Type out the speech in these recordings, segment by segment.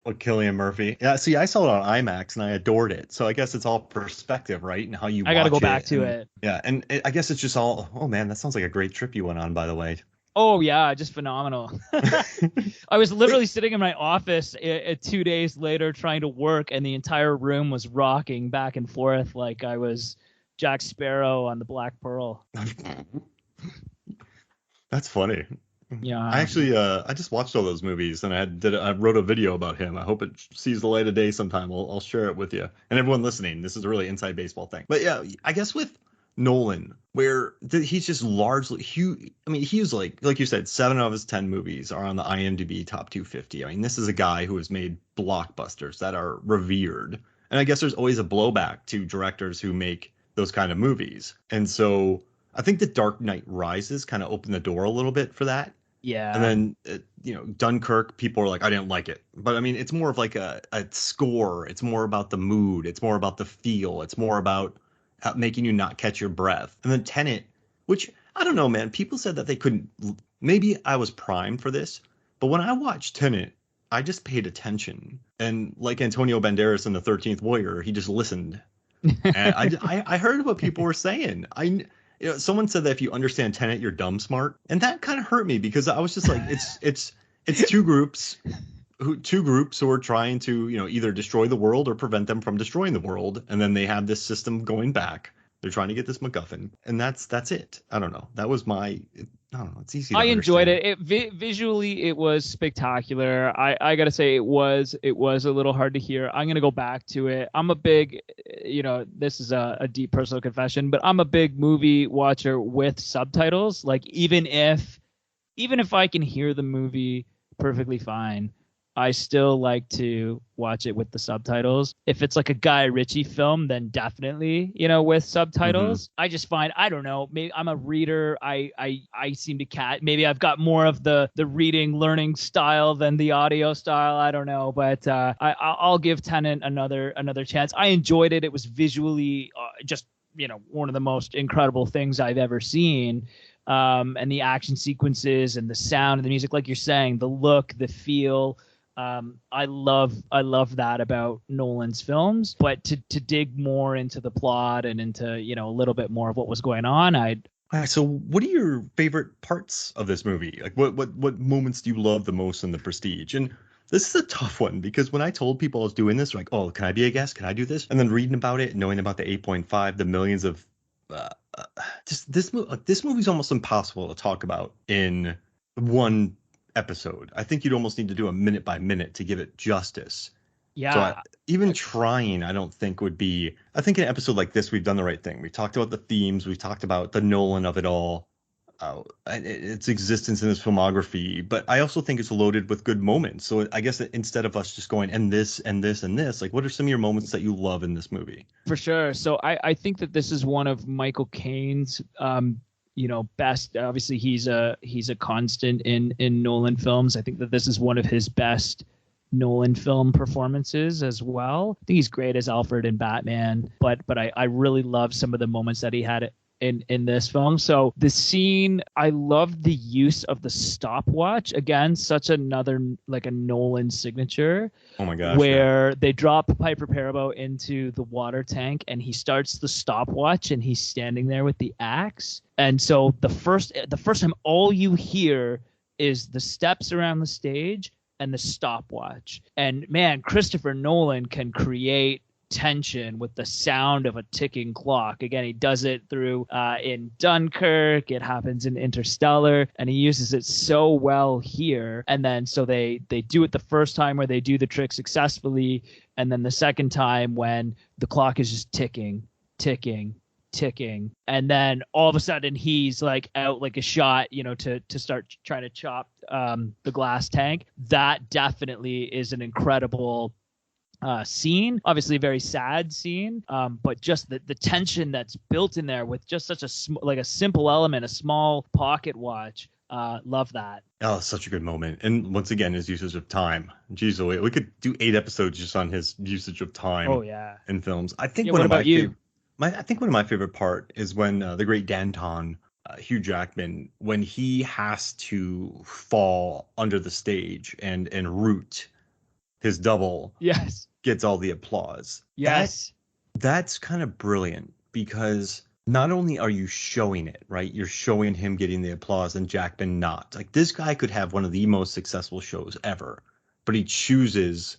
With Cillian Murphy. Yeah, see, I saw it on IMAX and I adored it. So I guess it's all perspective, right? And how you I got to go watch back it. to And it. yeah, and I guess it's just all, oh man, that sounds like a great trip you went on, by the way. Oh yeah, just phenomenal. I was literally Wait, sitting in my office 2 days later trying to work, and the entire room was rocking back and forth like I was Jack Sparrow on the Black Pearl. that's funny. I Yeah, actually, I just watched all those movies and I wrote a video about him. I hope it sees the light of day sometime. I'll share it with you and everyone listening. This is a really inside baseball thing. But yeah, I guess with Nolan, where he's just largely Hugh. I mean, he was like you said, 7 of his 10 movies are on the IMDb top 250. I mean, this is a guy who has made blockbusters that are revered. And I guess there's always a blowback to directors who make those kind of movies. And so I think The Dark Knight Rises kind of opened the door a little bit for that. And yeah. then, Dunkirk, people are like, I didn't like it. But I mean, it's more of like a score. It's more about the mood. It's more about the feel. It's more about making you not catch your breath. And then Tenet, which I don't know, man. People said that they couldn't. Maybe I was primed for this, but when I watched Tenet, I just paid attention. And like Antonio Banderas in The 13th Warrior, he just listened. And I heard what people were saying. Someone said that if you understand Tenet, you're dumb smart, and that kind of hurt me because I was just like, it's two groups who are trying to either destroy the world or prevent them from destroying the world, and then they have this system going back. They're trying to get this MacGuffin, and that's it. I don't know. That was I don't know. It's easy to I enjoyed understand. it. Visually, it was spectacular. I gotta say, it was a little hard to hear. I'm gonna go back to it. I'm a big, this is a deep personal confession, but I'm a big movie watcher with subtitles. Like even if I can hear the movie perfectly fine, I still like to watch it with the subtitles. If it's like a Guy Ritchie film, then definitely, with Hmm. subtitles. I just find, I don't know, maybe I'm a reader. I seem to maybe I've got more of the reading learning style than the audio style. I don't know, but I'll give Tenant another chance. I enjoyed it. It was visually just one of the most incredible things I've ever seen. And the action sequences and the sound and the music, like you're saying, the look, the feel. I love that about Nolan's films. But to dig more into the plot and into a little bit more of what was going on, I All right, so what are your favorite parts of this movie? Like what moments do you love the most in The Prestige? And this is a tough one because when I told people I was doing this, they're like, "Oh, can I be a guest? Can I do this?" And then reading about it, knowing about the 8.5, the millions of uh, uh, just this movie's almost impossible to talk about in one episode. I think you'd almost need to do a minute by minute to give it justice. So yeah. even trying, I don't think would be. I think in an episode like this, we've done the right thing. We talked about the themes. We've talked about the Nolan of it all, and its existence in his filmography. But I also think it's loaded with good moments. So I guess that instead of us just going and this and this and this, like what are some of your moments that you love in this movie? For sure. So I think that this is one of Michael Caine's best. Obviously he's a constant in Nolan films. I think that this is one of his best Nolan film performances as well. I think he's great as Alfred in Batman, but I really love some of the moments that he had in this film. So the scene, I love the use of the stopwatch. Again, such another like a Nolan signature Oh my gosh, yeah. where they drop Piper Perabo into the water tank and he starts the stopwatch and he's standing there with the axe. And so the first time all you hear is the steps around the stage and the stopwatch. And man, Christopher Nolan can create tension with the sound of a ticking clock. Again, he does it through in Dunkirk. It happens in Interstellar, and he uses it so well here. And then so they do it the first time where they do the trick successfully, and then the second time when the clock is just ticking, ticking, ticking, and then all of a sudden he's like out like a shot, to start trying to chop the glass tank. That definitely is an incredible scene. Obviously, a very sad scene, but just the tension that's built in there with just such like a simple element, a small pocket watch. Love that. Oh, such a good moment. And once again, his usage of time. Jeez, we could do 8 episodes just on his usage of Oh time yeah, in films. I think yeah. one What of my about you? favorite, I think one of my favorite part is when the great Danton, Hugh Jackman, when he has to fall under the stage and root his double, Yes. gets all the applause. Yes. That's kind of brilliant because not only are you showing it, right? You're showing him getting the applause and Jackman not. Like this guy could have one of the most successful shows ever, but he chooses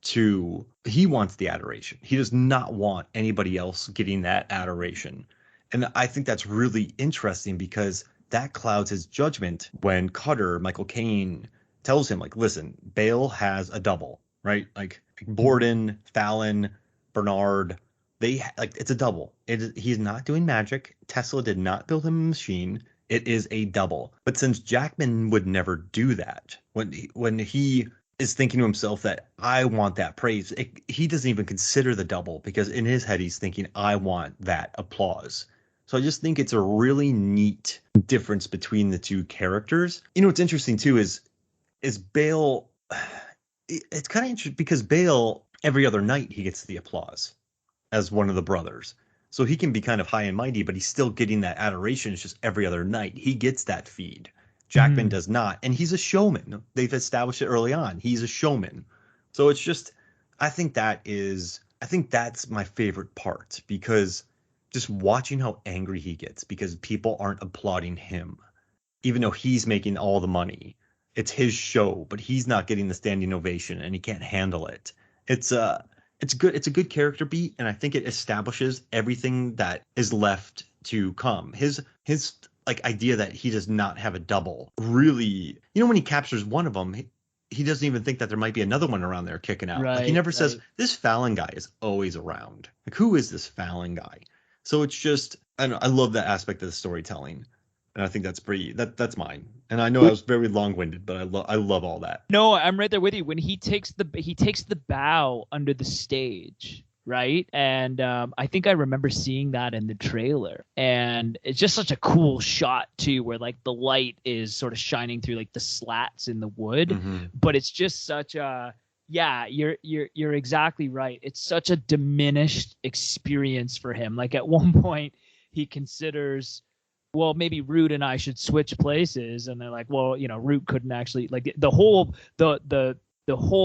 he wants the adoration. He does not want anybody else getting that adoration. And I think that's really interesting because that clouds his judgment when Cutter, Michael Caine, tells him, like, listen, Bale has a double, right? Like Borden, Fallon, Bernard, it's a double. He's not doing magic. Tesla did not build him a machine. It is a double. But since Jackman would never do that, when he is thinking to himself that I want that praise, he doesn't even consider the double because in his head he's thinking I want that applause. So I just think it's a really neat difference between the two characters. You know what's interesting too is Bale. It's kind of interesting because Bale every other night he gets the applause as one of the brothers. So he can be kind of high and mighty, but he's still getting that adoration. It's just every other night. He gets that feed. Jackman does not. And he's a showman. They've established it early on. He's a showman. So it's just, I think that's my favorite part because just watching how angry he gets because people aren't applauding him, even though he's making all the money. It's his show, but he's not getting the standing ovation and he can't handle it. It's good. It's a good character beat, and I think it establishes everything that is left to come. His like idea that he does not have a double really, when he captures one of them, he doesn't even think that there might be another one around there kicking out. Like he never says this Fallon guy is always around. Like who is this Fallon guy? So it's just I love that aspect of the storytelling. And I think that's mine. And I know I was very long-winded, but I love all that. No, I'm right there with you. When he takes the bow under the stage, right? And I think I remember seeing that in the trailer. And it's just such a cool shot too, where like the light is sort of shining through like the slats in the wood. Mm-hmm. But it's just such a you're exactly right. It's such a diminished experience for him. Like at one point he considers, well, maybe Root and I should switch places. And they're like, well, Root couldn't actually, like the whole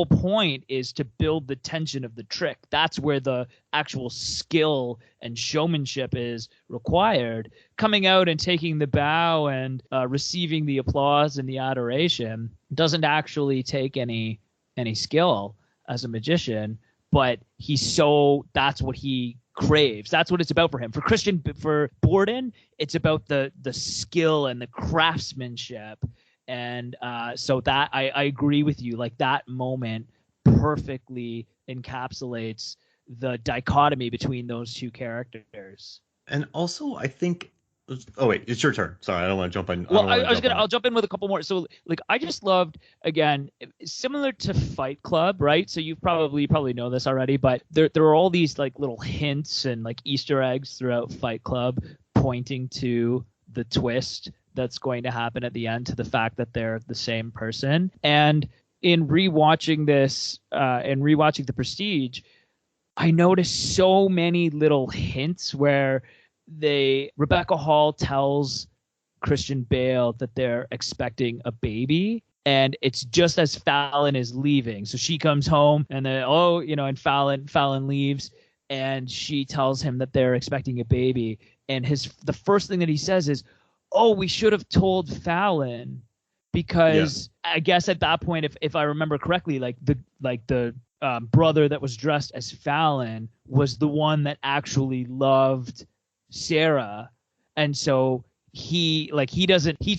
point is to build the tension of the trick. That's where the actual skill and showmanship is required. Coming out and taking the bow and receiving the applause and the adoration doesn't actually take any skill as a magician, but that's what he craves. That's what it's about for him. For Borden, it's about the skill and the craftsmanship. And so that I agree with you. Like that moment perfectly encapsulates the dichotomy between those two characters. And also, I think. Oh wait, it's your turn. Sorry, I don't want to jump in. Well, I'll jump in with a couple more. So, like, I just loved, again, similar to Fight Club, right? So you probably know this already, but there are all these like little hints and like Easter eggs throughout Fight Club, pointing to the twist that's going to happen at the end, to the fact that they're the same person. And in rewatching this, and rewatching The Prestige, I noticed so many little hints where Rebecca Hall tells Christian Bale that they're expecting a baby, and it's just as Fallon is leaving. So she comes home and then and Fallon leaves, and she tells him that they're expecting a baby, and the first thing that he says is, "Oh, we should have told Fallon," because I guess at that point, if I remember correctly, the brother that was dressed as Fallon was the one that actually loved Sarah, and so he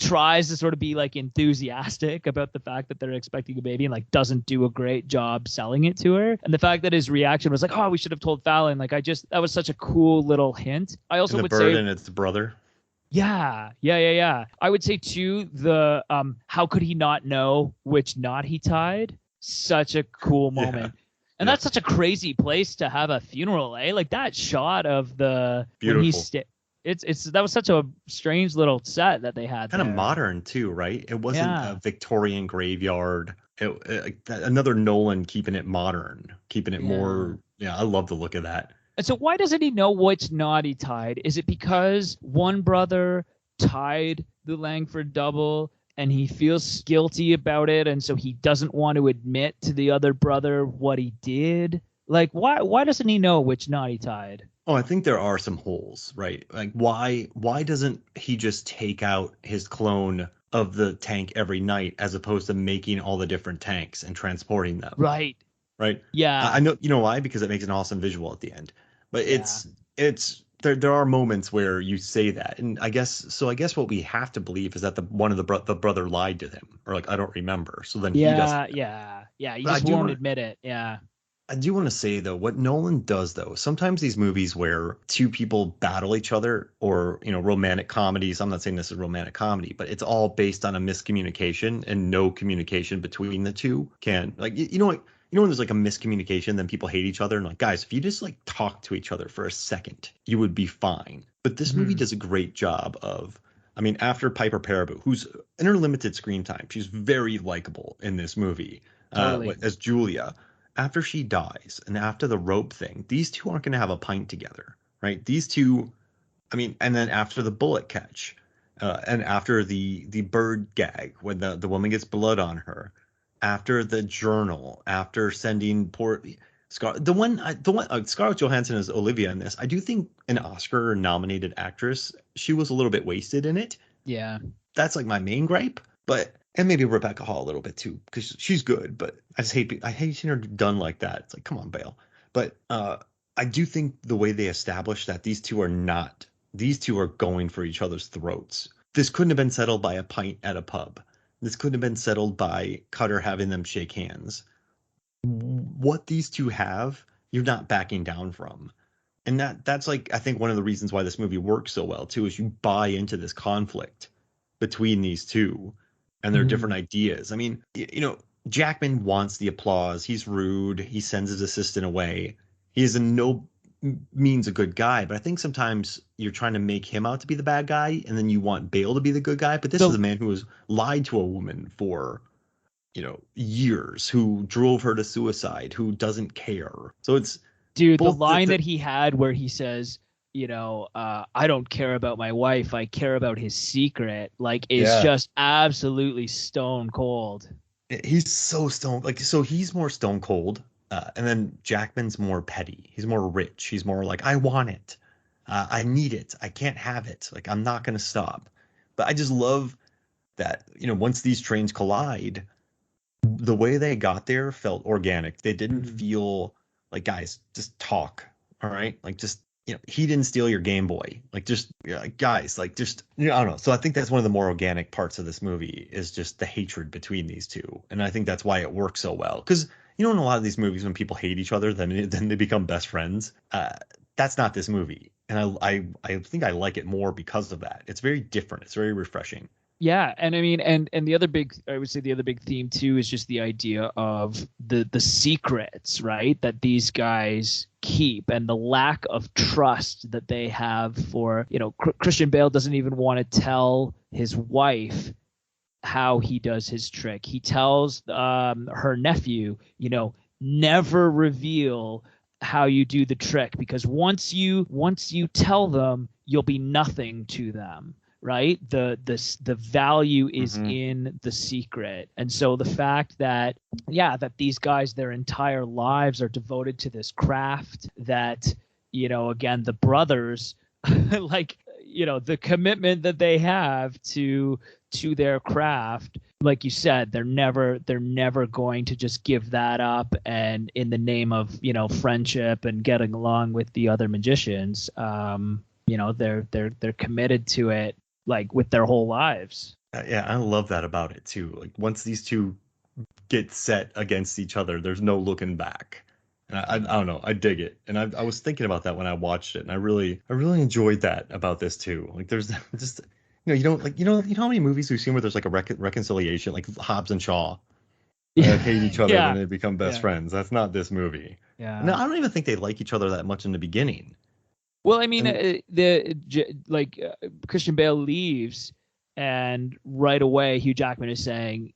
tries to sort of be like enthusiastic about the fact that they're expecting a baby and like doesn't do a great job selling it to her. And the fact that his reaction was like, "Oh, we should have told Fallon," like that was such a cool little hint. I also would say it's the brother. Yeah. I would say too, the how could he not know which knot he tied? Such a cool moment. Yeah. And that's such a crazy place to have a funeral, eh? Like that shot of the beautiful. That was such a strange little set that they had. Kind of modern too, right? It wasn't a Victorian graveyard. Another Nolan keeping it modern, keeping it more. Yeah, I love the look of that. And so why doesn't he know which knot he tied? Is it because one brother tied the Langford double and he feels guilty about it, and so he doesn't want to admit to the other brother what he did. Like, why doesn't he know which knot he tied? Oh, I think there are some holes, right? Like why doesn't he just take out his clone of the tank every night as opposed to making all the different tanks and transporting them, Right. right? I Yeah. know you know why because it makes an awesome visual at the end. But Yeah. it's there are moments where you say that, and I guess what we have to believe is that the brother lied to him, or like I don't remember. So then he doesn't Yeah. know. Yeah. Yeah. He But just won't admit it. Yeah. I do want to say though, what Nolan does though, sometimes these movies where two people battle each other, or romantic comedies. I'm not saying this is romantic comedy, but it's all based on a miscommunication and no communication between the two. Can like you know what. You know when there's like a miscommunication, then people hate each other, and like guys, if you just like talk to each other for a second, you would be fine. But this movie Mhm. does a great job of, I mean, after Piper Perabo, who's in her limited screen time, she's very likable in this movie, Totally. as Julia. After she dies and after the rope thing, these two aren't going to have a pint together, right? These two, I mean, and then after the bullet catch, and after the bird gag when the woman gets blood on her, after the journal, after sending poor Scarlett Johansson as Olivia in this. I do think an Oscar nominated actress, she was a little bit wasted in it. Yeah. That's like my main gripe. But and maybe Rebecca Hall a little bit too because she's good. But I hate seeing her done like that. It's like come on, Bale. But I do think the way they establish that these two are going for each other's throats. This couldn't have been settled by a pint at a pub. This couldn't have been settled by Cutter having them shake hands. What these two have, you're not backing down from. And that's like I think one of the reasons why this movie works so well too is you buy into this conflict between these two and their different Mhm. ideas. I mean, Jackman wants the applause. He's rude. He sends his assistant away. He is in no means a good guy, but I think sometimes you're trying to make him out to be the bad guy and then you want Bale to be the good guy. But this is The a man who has lied to a woman for, years, who drove her to suicide, who doesn't care. So it's Dude, the both line that he had where he says, I don't care about my wife, I care about his secret, like, is yeah. just absolutely stone cold. He's so stone like so he's more stone cold, and then Jackman's more petty. He's more rich. He's more like I want it, I need it, I can't have it. Like I'm not gonna stop. But I just love that once these trains collide, the way they got there felt organic. They didn't Mhm. feel like guys just talk. All right, like just he didn't steal your Game Boy. Like just like, guys, like just I don't know. So I think that's one of the more organic parts of this movie is just the hatred between these two, and I think that's why it works so well. Because in a lot of these movies when people hate each other, then they become best friends. That's not this movie, and I think I like it more because of that. It's very different. It's very refreshing. Yeah, and I mean, and the other big, I would say the other big theme too is just the idea of the secrets, right? That these guys keep and the lack of trust that they have for, Christian Bale doesn't even want to tell his wife how he does his trick. He tells her nephew, never reveal how you do the trick because once you tell them, you'll be nothing to them, right? The value is Hmm. in the secret. And so the fact that, yeah, that these guys, their entire lives are devoted to this craft, that, again, the brothers like, the commitment that they have to their craft, like you said, they're never going to just give that up, and in the name of, friendship and getting along with the other magicians, they're committed to it, like, with their whole lives. Yeah, I love that about it too. Like once these two get set against each other, there's no looking back. And I don't know, I dig it. And I was thinking about that when I watched it, and I really enjoyed that about this too. Like there's just you don't like how many movies we've seen where there's like a reconciliation, like Hobbs and Shaw, where they hate Yeah. each other when Yeah. they become best Yeah. friends. That's not this movie. No, Yeah. I don't even think they like each other that much in the beginning. Well, I mean, And Christian Bale leaves, and right away Hugh Jackman is saying,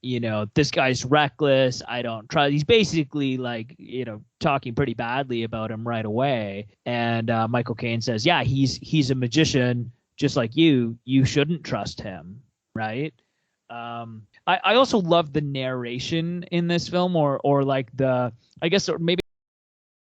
this guy's reckless. I don't trust. He's basically like, talking pretty badly about him right away. And Michael Caine says, yeah, he's a magician just like you. You shouldn't trust him, right? I also love the narration in this film, or like the, I guess, or maybe